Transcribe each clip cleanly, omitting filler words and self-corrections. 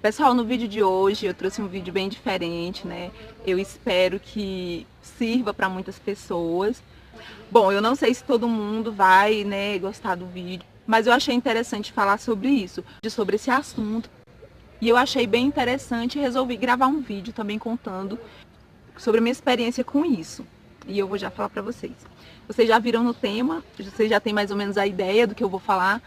Pessoal, no vídeo de hoje eu trouxe um vídeo bem diferente, né? Eu espero que sirva para muitas pessoas. Bom, eu não sei se todo mundo vai, né, gostar do vídeo, mas eu achei interessante falar sobre isso, sobre esse assunto. E eu achei bem interessante e resolvi gravar um vídeo também contando sobre a minha experiência com isso. E eu vou já falar para vocês. Vocês já viram no tema, vocês já têm mais ou menos a ideia do que eu vou falar.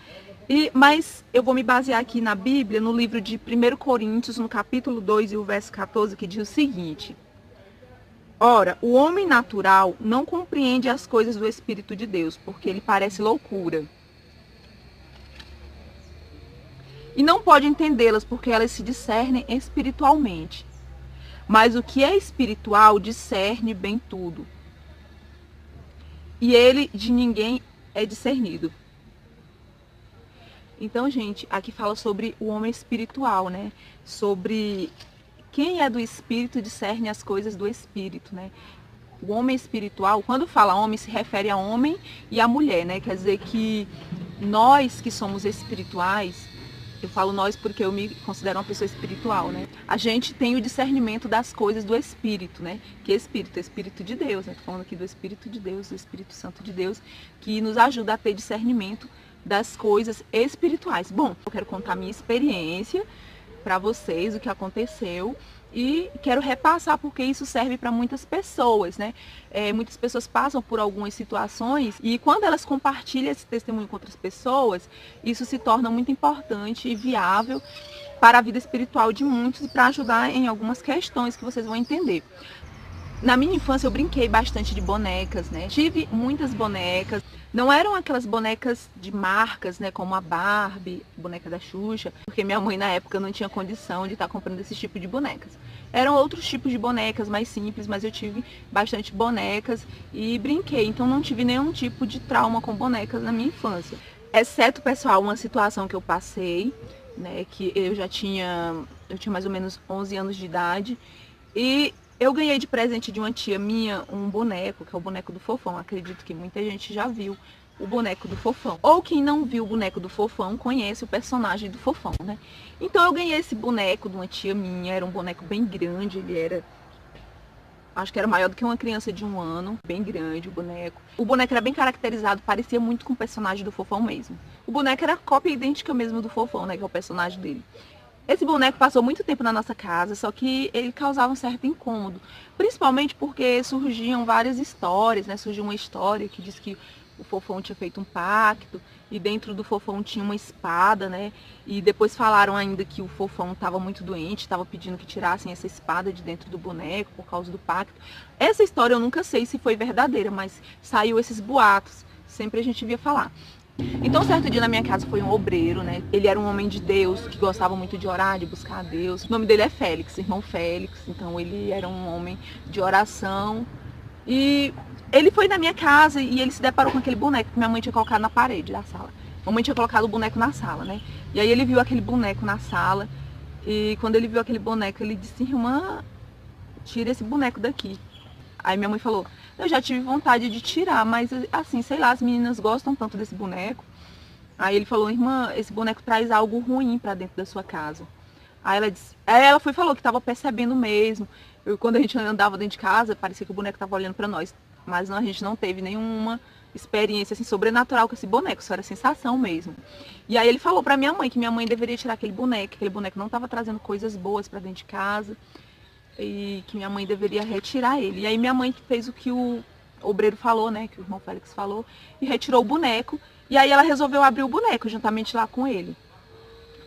Mas eu vou me basear aqui na Bíblia, no livro de 1 Coríntios, no capítulo 2 e o verso 14, que diz o seguinte: Ora, o homem natural não compreende as coisas do Espírito de Deus, porque ele parece loucura. E não pode entendê-las, porque elas se discernem espiritualmente. Mas o que é espiritual discerne bem tudo. E ele de ninguém é discernido. Então, gente, aqui fala sobre o homem espiritual, né? Sobre quem é do espírito discerne as coisas do espírito, né? O homem espiritual, quando fala homem, se refere a homem e a mulher, né? Quer dizer que nós que somos espirituais, eu falo nós porque eu me considero uma pessoa espiritual, né? A gente tem o discernimento das coisas do Espírito, né? Que Espírito? Espírito de Deus, né? Tô falando aqui do Espírito de Deus, do Espírito Santo de Deus, que nos ajuda a ter discernimento das coisas espirituais. Bom, eu quero contar a minha experiência para vocês, o que aconteceu, e quero repassar porque isso serve para muitas pessoas, né? Muitas pessoas passam por algumas situações e quando elas compartilham esse testemunho com outras pessoas, isso se torna muito importante e viável para a vida espiritual de muitos e para ajudar em algumas questões que vocês vão entender. Na minha infância eu brinquei bastante de bonecas, né? Tive muitas bonecas. Não eram aquelas bonecas de marcas, né? Como a Barbie, boneca da Xuxa, porque minha mãe na época não tinha condição de estar comprando esse tipo de bonecas. Eram outros tipos de bonecas mais simples, mas eu tive bastante bonecas e brinquei. Então não tive nenhum tipo de trauma com bonecas na minha infância. Exceto, pessoal, uma situação que eu passei, né? Que eu tinha mais ou menos 11 anos de idade e eu ganhei de presente de uma tia minha um boneco, que é o boneco do Fofão. Acredito que muita gente já viu o boneco do Fofão. Ou quem não viu o boneco do Fofão, conhece o personagem do Fofão, né? Então eu ganhei esse boneco de uma tia minha, era um boneco bem grande, ele era... Acho que era maior do que uma criança de 1 ano, bem grande o boneco. O boneco era bem caracterizado, parecia muito com o personagem do Fofão mesmo. O boneco era a cópia idêntica mesmo do Fofão, né, que é o personagem dele. Esse boneco passou muito tempo na nossa casa, só que ele causava um certo incômodo. Principalmente porque surgiam várias histórias, né? Surgiu uma história que diz que o Fofão tinha feito um pacto e dentro do Fofão tinha uma espada, né? E depois falaram ainda que o Fofão estava muito doente, estava pedindo que tirassem essa espada de dentro do boneco por causa do pacto. Essa história eu nunca sei se foi verdadeira, mas saiu esses boatos. Sempre a gente via falar. Então, certo dia na minha casa foi um obreiro, né? Ele era um homem de Deus, que gostava muito de orar, de buscar a Deus. O nome dele é Félix, irmão Félix. Então, ele era um homem de oração. E ele foi na minha casa e ele se deparou com aquele boneco que minha mãe tinha colocado na parede da sala. Mamãe tinha colocado o boneco na sala, né? E aí ele viu aquele boneco na sala. E quando ele viu aquele boneco, ele disse: irmã, tira esse boneco daqui. Aí minha mãe falou: eu já tive vontade de tirar, mas assim, sei lá, as meninas gostam tanto desse boneco. Aí ele falou: irmã, esse boneco traz algo ruim pra dentro da sua casa. Aí ela foi e falou que tava percebendo mesmo. Quando a gente andava dentro de casa, parecia que o boneco tava olhando pra nós. Mas não, a gente não teve nenhuma experiência assim, sobrenatural com esse boneco, só era sensação mesmo. E aí ele falou pra minha mãe que minha mãe deveria tirar aquele boneco não tava trazendo coisas boas pra dentro de casa. E que minha mãe deveria retirar ele. E aí minha mãe fez o que o obreiro falou, né, que o irmão Félix falou, e retirou o boneco. E aí ela resolveu abrir o boneco juntamente lá com ele,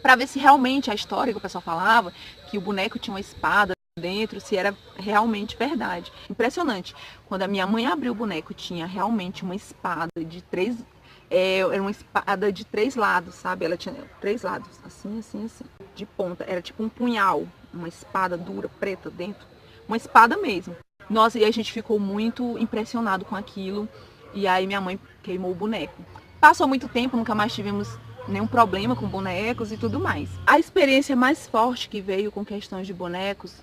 para ver se realmente a história que o pessoal falava, que o boneco tinha uma espada dentro, se era realmente verdade. Impressionante. Quando a minha mãe abriu o boneco, tinha realmente uma espada de era uma espada de 3 lados, sabe? Ela tinha 3 lados, assim, assim, assim, de ponta. Era tipo um punhal, uma espada dura, preta dentro. Uma espada mesmo. Nossa, e a gente ficou muito impressionado com aquilo. E aí minha mãe queimou o boneco. Passou muito tempo, nunca mais tivemos nenhum problema com bonecos e tudo mais. A experiência mais forte que veio com questões de bonecas,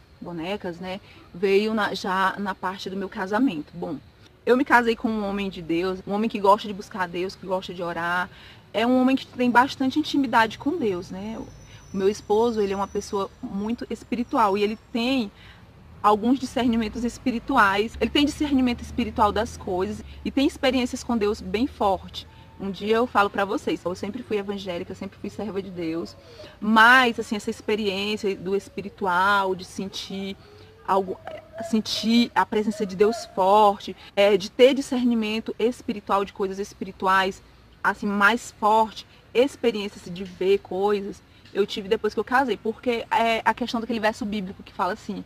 né? Veio já na parte do meu casamento. Bom, eu me casei com um homem de Deus, um homem que gosta de buscar a Deus, que gosta de orar. É um homem que tem bastante intimidade com Deus, né? O O meu esposo, ele é uma pessoa muito espiritual e ele tem alguns discernimentos espirituais. Ele tem discernimento espiritual das coisas e tem experiências com Deus bem forte. Um dia eu falo para vocês, eu sempre fui evangélica, sempre fui serva de Deus, mas assim, essa experiência do espiritual, de sentir algo, sentir a presença de Deus forte, de ter discernimento espiritual de coisas espirituais, assim, mais forte, experiências de ver coisas, eu tive depois que eu casei, porque é a questão daquele verso bíblico que fala assim,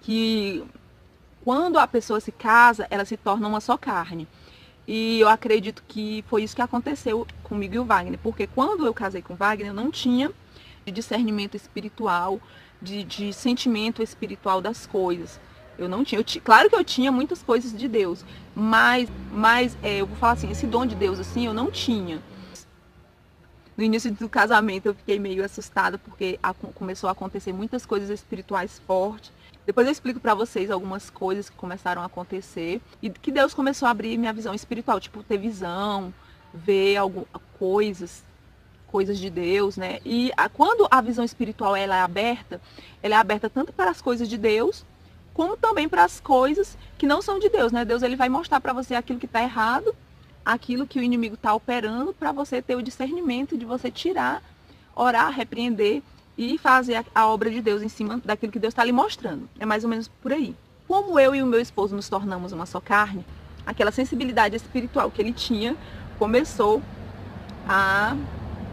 que quando a pessoa se casa, ela se torna uma só carne. E eu acredito que foi isso que aconteceu comigo e o Wagner, porque quando eu casei com o Wagner, eu não tinha de discernimento espiritual, de sentimento espiritual das coisas. Eu não tinha. Claro que eu tinha muitas coisas de Deus, mas eu vou falar assim, esse dom de Deus assim, eu não tinha. No início do casamento eu fiquei meio assustada, porque começou a acontecer muitas coisas espirituais fortes. Depois eu explico para vocês algumas coisas que começaram a acontecer e que Deus começou a abrir minha visão espiritual, tipo ter visão, ver coisas de Deus, né? E quando a visão espiritual ela é aberta tanto para as coisas de Deus, como também para as coisas que não são de Deus, né? Deus ele vai mostrar para você aquilo que está errado, aquilo que o inimigo está operando, para você ter o discernimento de você tirar, orar, repreender e fazer a obra de Deus em cima daquilo que Deus está lhe mostrando. É mais ou menos por aí. Como eu e o meu esposo nos tornamos uma só carne, aquela sensibilidade espiritual que ele tinha começou a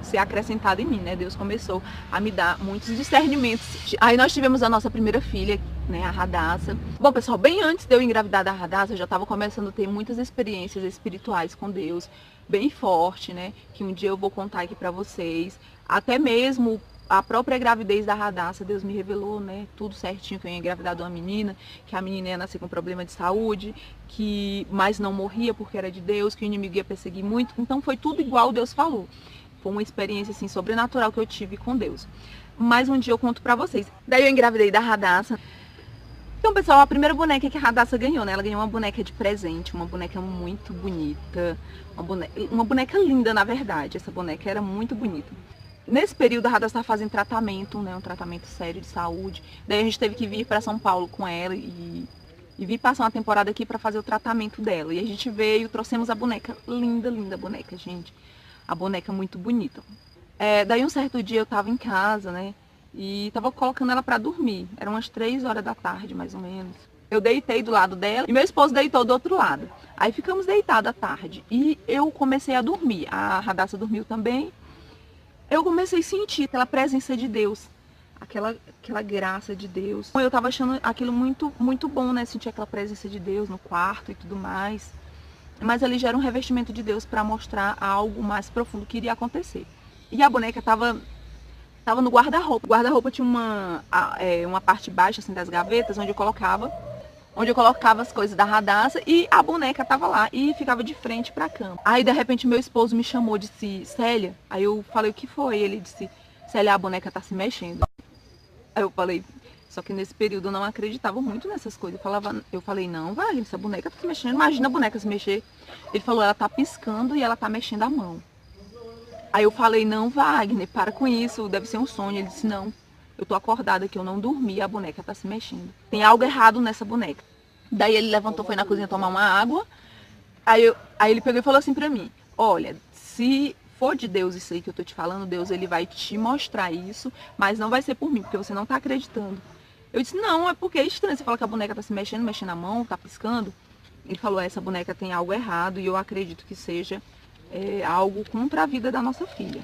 ser acrescentada em mim, né? Deus começou a me dar muitos discernimentos. Aí nós tivemos a nossa primeira filha, né? A Radassa. Bom, pessoal, bem antes de eu engravidar da Radassa, eu já estava começando a ter muitas experiências espirituais com Deus, bem forte, né? Que um dia eu vou contar aqui para vocês. Até mesmo a própria gravidez da Radassa, Deus me revelou, né, tudo certinho, que eu ia engravidar de uma menina, que a menina ia nascer com problema de saúde, mas não morria porque era de Deus, que o inimigo ia perseguir muito. Então foi tudo igual Deus falou. Foi uma experiência assim sobrenatural que eu tive com Deus. Mas um dia eu conto pra vocês. Daí eu engravidei da Radassa. Então, pessoal, a primeira boneca que a Radassa ganhou, né? Ela ganhou uma boneca de presente, uma boneca muito bonita, uma boneca linda, na verdade. Essa boneca era muito bonita. Nesse período, a Radassa estava fazendo tratamento, né, um tratamento sério de saúde. Daí a gente teve que vir para São Paulo com ela e vir passar uma temporada aqui para fazer o tratamento dela. E a gente veio, trouxemos a boneca, linda, linda boneca, gente. A boneca muito bonita. Daí um certo dia eu estava em casa, né, e estava colocando ela para dormir. Eram umas 3 horas da tarde, mais ou menos. Eu deitei do lado dela e meu esposo deitou do outro lado. Aí ficamos deitados à tarde e eu comecei a dormir. A Radassa dormiu também. Eu comecei a sentir aquela presença de Deus, aquela graça de Deus. Eu estava achando aquilo muito, muito bom, né? Sentir aquela presença de Deus no quarto e tudo mais. Mas ali já era um revestimento de Deus para mostrar algo mais profundo que iria acontecer. E a boneca estava no guarda-roupa. O guarda-roupa tinha uma parte baixa assim, das gavetas, onde eu colocava as coisas da Radassa e a boneca tava lá e ficava de frente pra cama. Aí, de repente, meu esposo me chamou, disse, Célia. Aí eu falei, o que foi? Ele disse, Célia, a boneca tá se mexendo. Aí eu falei, só que nesse período eu não acreditava muito nessas coisas. Eu falei, não, vai, essa boneca tá se mexendo. Imagina a boneca se mexer. Ele falou, ela tá piscando e ela tá mexendo a mão. Aí eu falei, não, Wagner, para com isso, deve ser um sonho. Ele disse, não. Eu tô acordada que eu não dormi, a boneca tá se mexendo. Tem algo errado nessa boneca. Daí ele levantou, foi na cozinha tomar uma água. Aí ele pegou e falou assim pra mim, olha, se for de Deus isso aí que eu tô te falando, Deus ele vai te mostrar isso, mas não vai ser por mim, porque você não tá acreditando. Eu disse, não, é porque é estranho. Você fala que a boneca tá se mexendo a mão, tá piscando. Ele falou, essa boneca tem algo errado e eu acredito que seja algo contra a vida da nossa filha.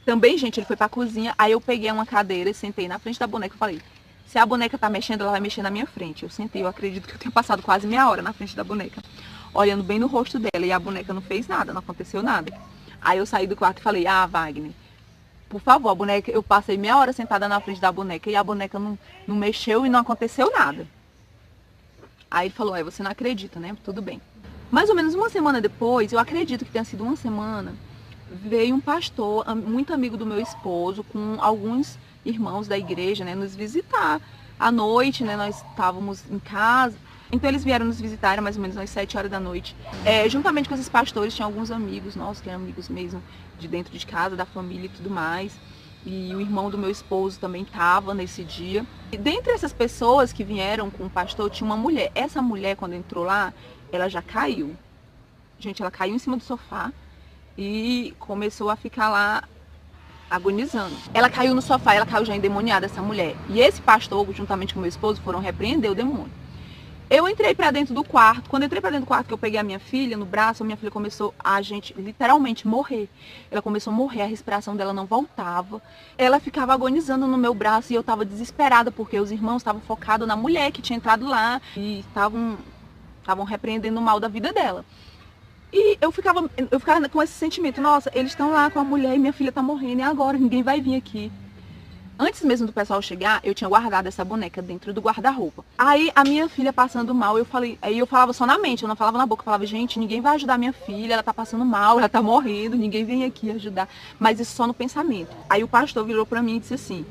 Também, gente, ele foi pra cozinha, aí eu peguei uma cadeira e sentei na frente da boneca e falei, se a boneca tá mexendo, ela vai mexer na minha frente. Eu sentei, eu acredito que eu tenha passado quase meia hora na frente da boneca, olhando bem no rosto dela, e a boneca não fez nada, não aconteceu nada. Aí eu saí do quarto e falei, Wagner, por favor, a boneca, eu passei meia hora sentada na frente da boneca e a boneca não mexeu e não aconteceu nada. Aí ele falou, você não acredita, né? Tudo bem. Mais ou menos uma semana depois, eu acredito que tenha sido uma semana, veio um pastor, muito amigo do meu esposo, com alguns irmãos da igreja, né, nos visitar. À noite, né, nós estávamos em casa, então eles vieram nos visitar, era mais ou menos às 7 horas da noite. Juntamente com esses pastores, tinha alguns amigos nossos, que eram amigos mesmo de dentro de casa, da família e tudo mais. e o irmão do meu esposo também estava nesse dia. E dentre essas pessoas que vieram com o pastor, tinha uma mulher. Essa mulher, quando entrou lá, ela já caiu. Gente, ela caiu em cima do sofá e começou a ficar lá agonizando. Ela caiu no sofá, ela caiu já endemoniada, essa mulher. E esse pastor, juntamente com meu esposo, foram repreender o demônio. Eu entrei pra dentro do quarto. Quando eu entrei pra dentro do quarto, que eu peguei a minha filha no braço, a minha filha começou a, gente, literalmente morrer. Ela começou a morrer, a respiração dela não voltava. Ela ficava agonizando no meu braço e eu tava desesperada, porque os irmãos estavam focados na mulher que tinha entrado lá e estavam repreendendo o mal da vida dela. E eu ficava com esse sentimento, nossa, eles estão lá com a mulher e minha filha tá morrendo, e agora? Ninguém vai vir aqui. Antes mesmo do pessoal chegar, eu tinha guardado essa boneca dentro do guarda-roupa. Aí a minha filha passando mal, aí eu falava só na mente, eu não falava na boca. Eu falava, gente, ninguém vai ajudar minha filha, ela tá passando mal, ela tá morrendo, ninguém vem aqui ajudar. Mas isso só no pensamento. Aí o pastor virou pra mim e disse assim,